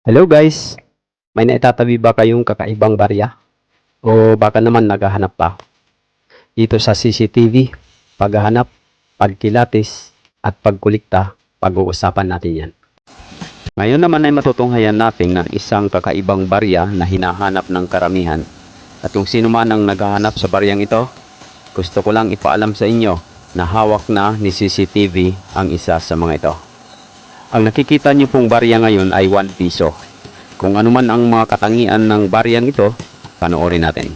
Hello guys! May naitatabi ba kayong kakaibang barya? O baka naman naghahanap pa? Dito sa CCTV, paghahanap, pagkilatis, at pagkulikta, pag-uusapan natin yan. Ngayon naman ay matutunghayan natin ng isang kakaibang barya na hinahanap ng karamihan. At kung sino man ang naghahanap sa baryang ito, gusto ko lang ipaalam sa inyo na hawak na ni CCTV ang isa sa mga ito. Ang nakikita niyo pong barya ngayon ay 1 piso. Kung ano man ang mga katangian ng baryang ito, panoorin natin.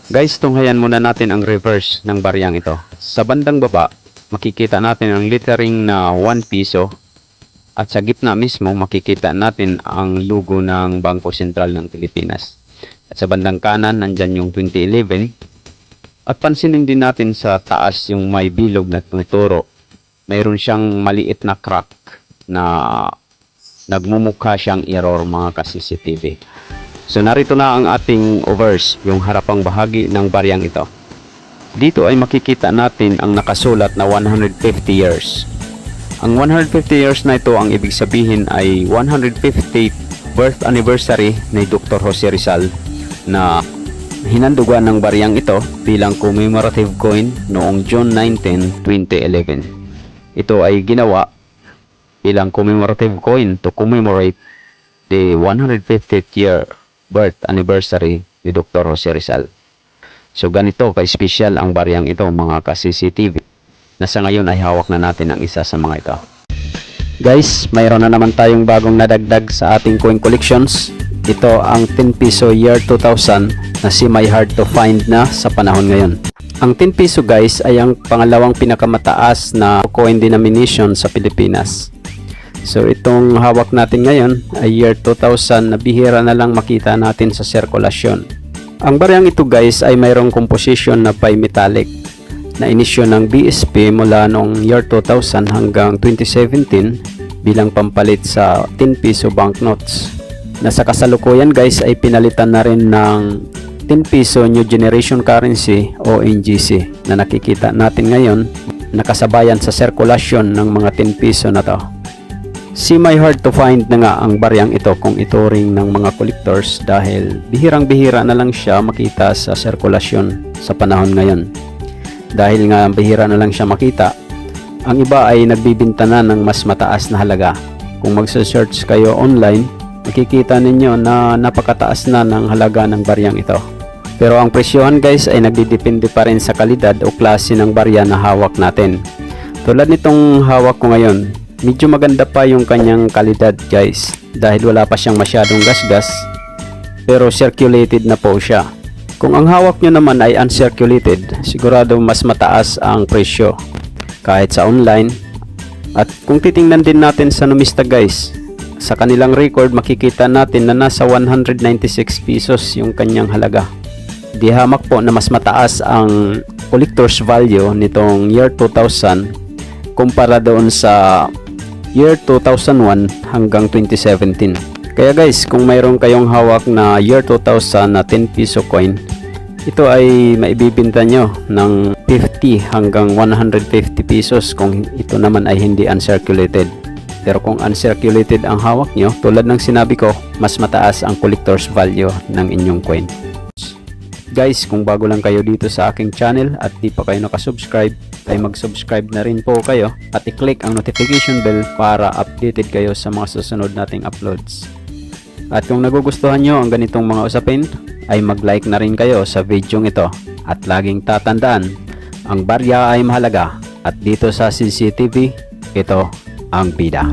Guys, tunghayan muna natin ang reverse ng baryang ito. Sa bandang baba, makikita natin ang lettering na 1 piso. At sa gitna mismo, makikita natin ang logo ng Bangko Sentral ng Pilipinas. At sa bandang kanan, nandyan yung 2011. At pansinin din natin sa taas yung may bilog na tuturo. Mayroon siyang maliit na crack na nagmumukha siyang error mga ka-CCTV. So narito na ang ating overs, yung harapang bahagi ng baryang ito. Dito ay makikita natin ang nakasulat na 150 years. Ang 150 years na ito, ang ibig sabihin ay 150th birth anniversary ni Dr. Jose Rizal na hinandugan ng baryang ito bilang commemorative coin noong June 19, 2011. Ito ay ginawa bilang commemorative coin to commemorate the 150th year birth anniversary ni Dr. Jose Rizal. So ganito ka-special ang baryang ito mga ka-CCTV na sa ngayon ay hawak na natin ang isa sa mga ito. Guys, mayroon na naman tayong bagong nadagdag sa ating coin collections. Ito ang 10 piso year 2000 na semi-hard to find na sa panahon ngayon. Ang 10 piso guys ay ang pangalawang pinakamataas na coin denomination sa Pilipinas. So itong hawak natin ngayon ay year 2000 na bihira na lang makita natin sa sirkulasyon. Ang baryang ito guys ay mayroong composition na bimetallic na inisyo ng BSP mula noong year 2000 hanggang 2017 bilang pampalit sa 10 piso banknotes. Na sa kasalukuyan guys ay pinalitan na rin ng 10 piso New Generation Currency o NGC na nakikita natin ngayon nakasabayan sa sirkulasyon ng mga 10 piso na to. Semi-hard to find na nga ang baryang ito kung ituring ng mga collectors dahil bihirang-bihira na lang siya makita sa sirkulasyon sa panahon ngayon. Dahil nga bihira na lang siya makita, ang iba ay nagbibinta na ng mas mataas na halaga. Kung magsa-search kayo online, makikita ninyo na napakataas na ng halaga ng baryang ito. Pero ang presyohan guys ay nagdidepende pa rin sa kalidad o klase ng barya na hawak natin. Tulad nitong hawak ko ngayon, medyo maganda pa yung kanyang kalidad guys dahil wala pa siyang masyadong gasgas pero circulated na po siya. Kung ang hawak nyo naman ay uncirculated, sigurado mas mataas ang presyo kahit sa online. At kung titingnan din natin sa Numista guys, sa kanilang record makikita natin na nasa 196 pesos yung kanyang halaga. Di hamak po na mas mataas ang collector's value nitong year 2000 kumpara doon sa year 2001 hanggang 2017. Kaya guys, kung mayroon kayong hawak na year 2000 na 10 piso coin, ito ay maibibinta nyo ng 50 hanggang 150 pesos kung ito naman ay hindi uncirculated. Pero kung uncirculated ang hawak nyo, tulad ng sinabi ko, mas mataas ang collector's value ng inyong coin. Guys, kung bago lang kayo dito sa aking channel at di pa kayo nakasubscribe, ay mag-subscribe na rin po kayo at i-click ang notification bell para updated kayo sa mga susunod nating uploads. At kung nagugustuhan nyo ang ganitong mga usapin, ay mag-like na rin kayo sa video ito. At laging tatandaan, ang barya ay mahalaga at dito sa CCTV, ito ang bida.